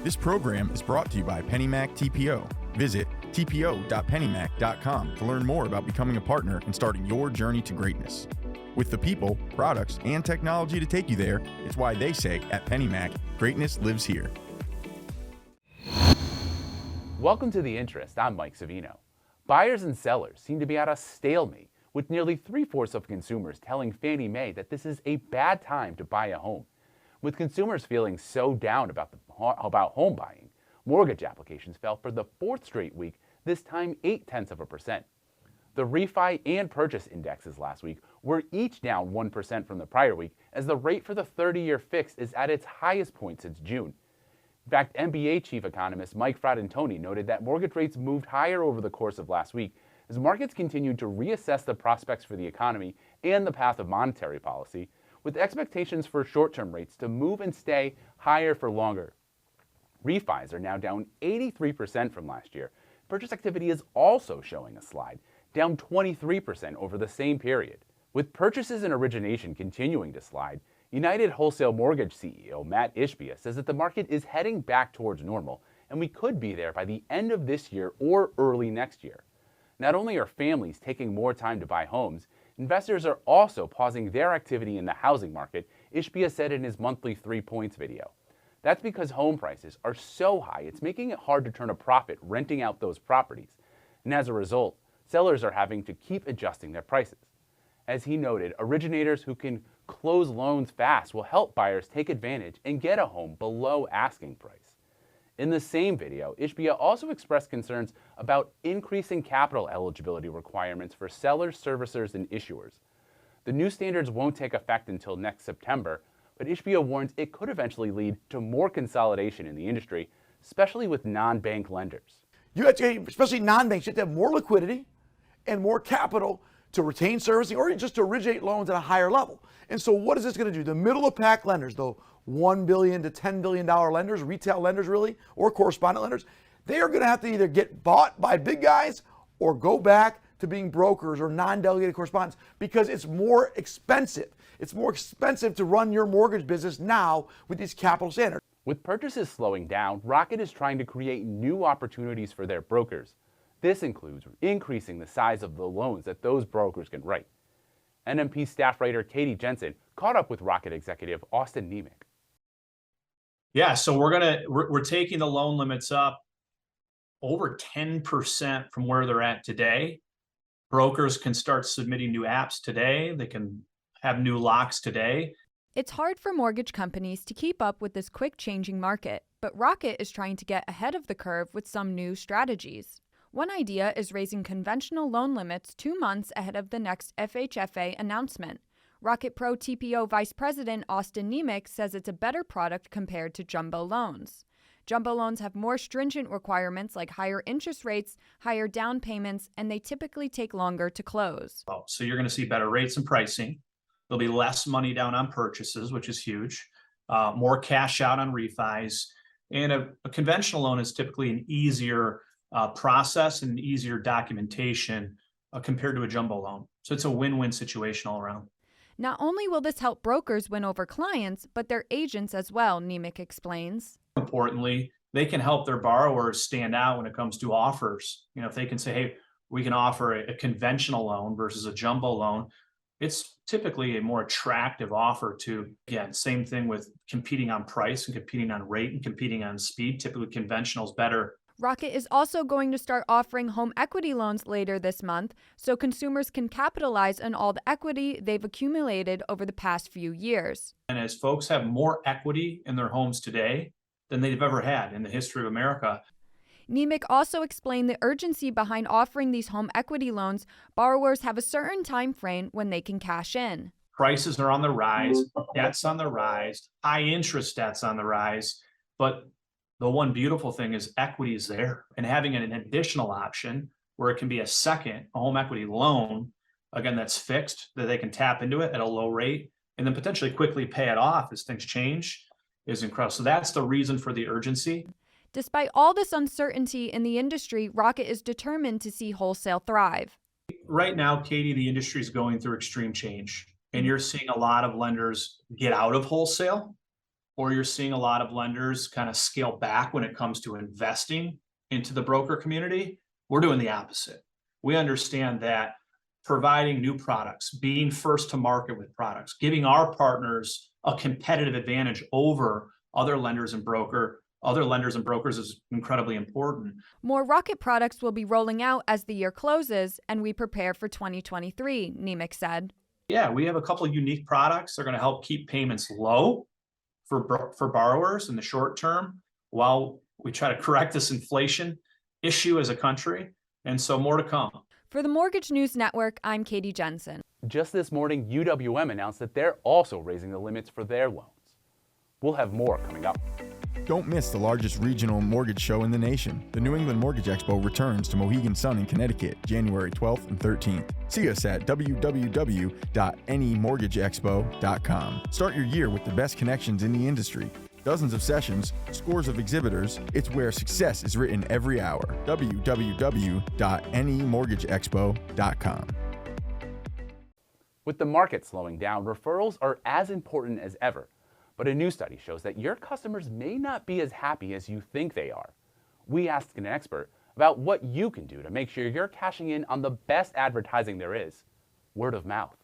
This program is brought to you by PennyMac TPO. Visit tpo.pennymac.com to learn more about becoming a partner and starting your journey to greatness. With the people, products, and technology to take you there, it's why they say at PennyMac, greatness lives here. Welcome to The Interest. I'm Mike Savino. Buyers and sellers seem to be at a stalemate, with nearly 3/4 of consumers telling Fannie Mae that this is a bad time to buy a home. With consumers feeling so down about home buying, mortgage applications fell for the fourth straight week, this time 0.8%. The refi and purchase indexes last week were each down 1% from the prior week, as the rate for the 30-year fix is at its highest point since June. In fact, MBA chief economist Mike Fratantoni noted that mortgage rates moved higher over the course of last week as markets continued to reassess the prospects for the economy and the path of monetary policy, with expectations for short-term rates to move and stay higher for longer. Refis are now down 83% from last year. Purchase activity is also showing a slide, down 23% over the same period. With purchases and origination continuing to slide, United Wholesale Mortgage CEO Matt Ishbia says that the market is heading back towards normal, and we could be there by the end of this year or early next year. Not only are families taking more time to buy homes, investors are also pausing their activity in the housing market, Ishbia said in his monthly 3 Points video. That's because home prices are so high, it's making it hard to turn a profit renting out those properties. And as a result, sellers are having to keep adjusting their prices. As he noted, originators who can close loans fast will help buyers take advantage and get a home below asking price. In the same video, Ishbia also expressed concerns about increasing capital eligibility requirements for sellers, servicers, and issuers. The new standards won't take effect until next September, but Ishbia warns it could eventually lead to more consolidation in the industry, especially with non-bank lenders. You have to, especially non-banks, you have to have more liquidity and more capital to retain servicing or just to originate loans at a higher level. And so what is this going to do? The middle of pack lenders, the $1 billion to $10 billion lenders, retail lenders really, or correspondent lenders, they are going to have to either get bought by big guys or go back to being brokers or non-delegated correspondents because it's more expensive. It's more expensive to run your mortgage business now with these capital standards. With purchases slowing down, Rocket is trying to create new opportunities for their brokers. This includes increasing the size of the loans that those brokers can write. NMP staff writer Katie Jensen caught up with Rocket executive Austin Nemec. Yeah, so we're taking the loan limits up over 10% from where they're at today. Brokers can start submitting new apps today. They can have new locks today. It's hard for mortgage companies to keep up with this quick changing market, but Rocket is trying to get ahead of the curve with some new strategies. One idea is raising conventional loan limits 2 months ahead of the next FHFA announcement. Rocket Pro TPO Vice President Austin Nemec says it's a better product compared to jumbo loans. Jumbo loans have more stringent requirements like higher interest rates, higher down payments, and they typically take longer to close. So you're going to see better rates and pricing. There'll be less money down on purchases, which is huge. More cash out on refis. And a conventional loan is typically an easier process and easier documentation compared to a jumbo loan. So it's a win-win situation all around. Not only will this help brokers win over clients, but their agents as well, Nemec explains. Importantly, they can help their borrowers stand out when it comes to offers. You know, if they can say, hey, we can offer a conventional loan versus a jumbo loan, it's typically a more attractive offer to, again, same thing with competing on price and competing on rate and competing on speed. Typically conventional is better. Rocket is also going to start offering home equity loans later this month so consumers can capitalize on all the equity they've accumulated over the past few years. And as folks have more equity in their homes today than they've ever had in the history of America. Nemec also explained the urgency behind offering these home equity loans. Borrowers have a certain time frame when they can cash in. Prices are on the rise, debt's on the rise, high interest debt's on the rise, but the one beautiful thing is equity is there, and having an additional option where it can be a home equity loan, again, that's fixed, that they can tap into it at a low rate and then potentially quickly pay it off as things change is incredible. So that's the reason for the urgency. Despite all this uncertainty in the industry, Rocket is determined to see wholesale thrive. Right now, Katie, the industry is going through extreme change, and you're seeing a lot of lenders get out of wholesale. or you're seeing a lot of lenders kind of scale back when it comes to investing into the broker community. We're doing the opposite. We understand that providing new products, being first to market with products, giving our partners a competitive advantage over other lenders and brokers is incredibly important. More Rocket products will be rolling out as the year closes and we prepare for 2023, Nemec said. Yeah, we have a couple of unique products that are going to help keep payments low for borrowers in the short term while we try to correct this inflation issue as a country. And so more to come. For the Mortgage News Network, I'm Katie Jensen. Just this morning, UWM announced that they're also raising the limits for their loans. We'll have more coming up. Don't miss the largest regional mortgage show in the nation. The New England Mortgage Expo returns to Mohegan Sun in Connecticut, January 12th and 13th. See us at www.nemortgageexpo.com. Start your year with the best connections in the industry. Dozens of sessions, scores of exhibitors. It's where success is written every hour. www.nemortgageexpo.com. With the market slowing down, referrals are as important as ever. But a new study shows that your customers may not be as happy as you think they are. We asked an expert about what you can do to make sure you're cashing in on the best advertising there is, word of mouth.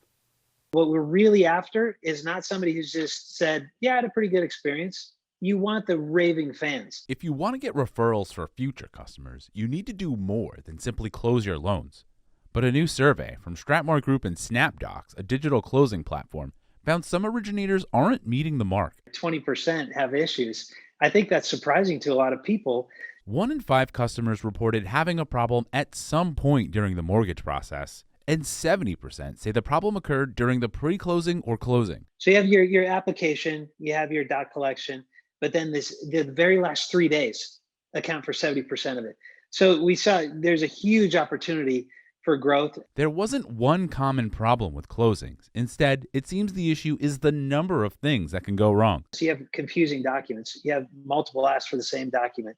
What we're really after is not somebody who's just said, yeah, I had a pretty good experience. You want the raving fans. If you want to get referrals for future customers, you need to do more than simply close your loans. But a new survey from Stratmore Group and SnapDocs, a digital closing platform, found some originators aren't meeting the mark. 20% have issues. I think that's surprising to a lot of people. 1 in 5 customers reported having a problem at some point during the mortgage process, and 70% say the problem occurred during the pre-closing or closing. So you have your application, you have your dot collection, but then the very last 3 days account for 70% of it. So we saw there's a huge opportunity for growth. There wasn't one common problem with closings. Instead, it seems the issue is the number of things that can go wrong. So you have confusing documents. You have multiple asks for the same document.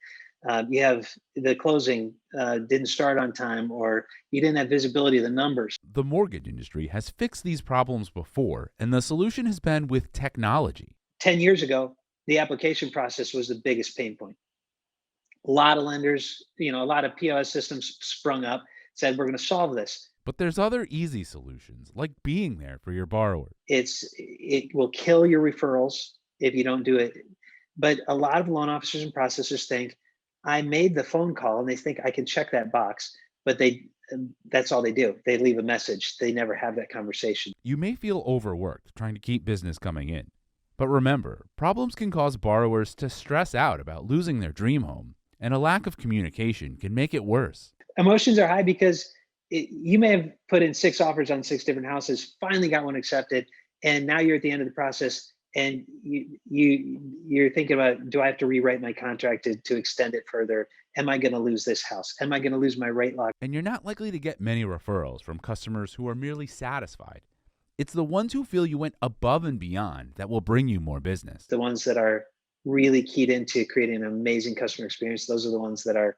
You have the closing didn't start on time, or you didn't have visibility of the numbers. The mortgage industry has fixed these problems before, and the solution has been with technology. 10 years ago, the application process was the biggest pain point. A lot of lenders, a lot of POS systems sprung up, said, we're going to solve this. But there's other easy solutions, like being there for your borrower. It will kill your referrals if you don't do it. But a lot of loan officers and processors think, I made the phone call, and they think I can check that box, but that's all they do. They leave a message. They never have that conversation. You may feel overworked trying to keep business coming in. But remember, problems can cause borrowers to stress out about losing their dream home, and a lack of communication can make it worse. Emotions are high because you may have put in 6 offers on 6 different houses, finally got one accepted, and now you're at the end of the process, and you're thinking about, do I have to rewrite my contract to extend it further? Am I going to lose this house? Am I going to lose my rate lock? And you're not likely to get many referrals from customers who are merely satisfied. It's the ones who feel you went above and beyond that will bring you more business. The ones that are really keyed into creating an amazing customer experience, those are the ones that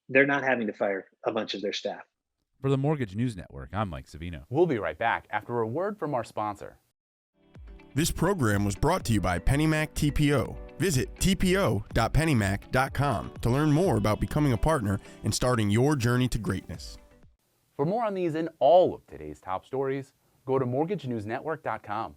they're not having to fire a bunch of their staff. For the Mortgage News Network, I'm Mike Savino. We'll be right back after a word from our sponsor. This program was brought to you by PennyMac TPO. Visit tpo.pennymac.com to learn more about becoming a partner and starting your journey to greatness. For more on these and all of today's top stories, go to mortgagenewsnetwork.com.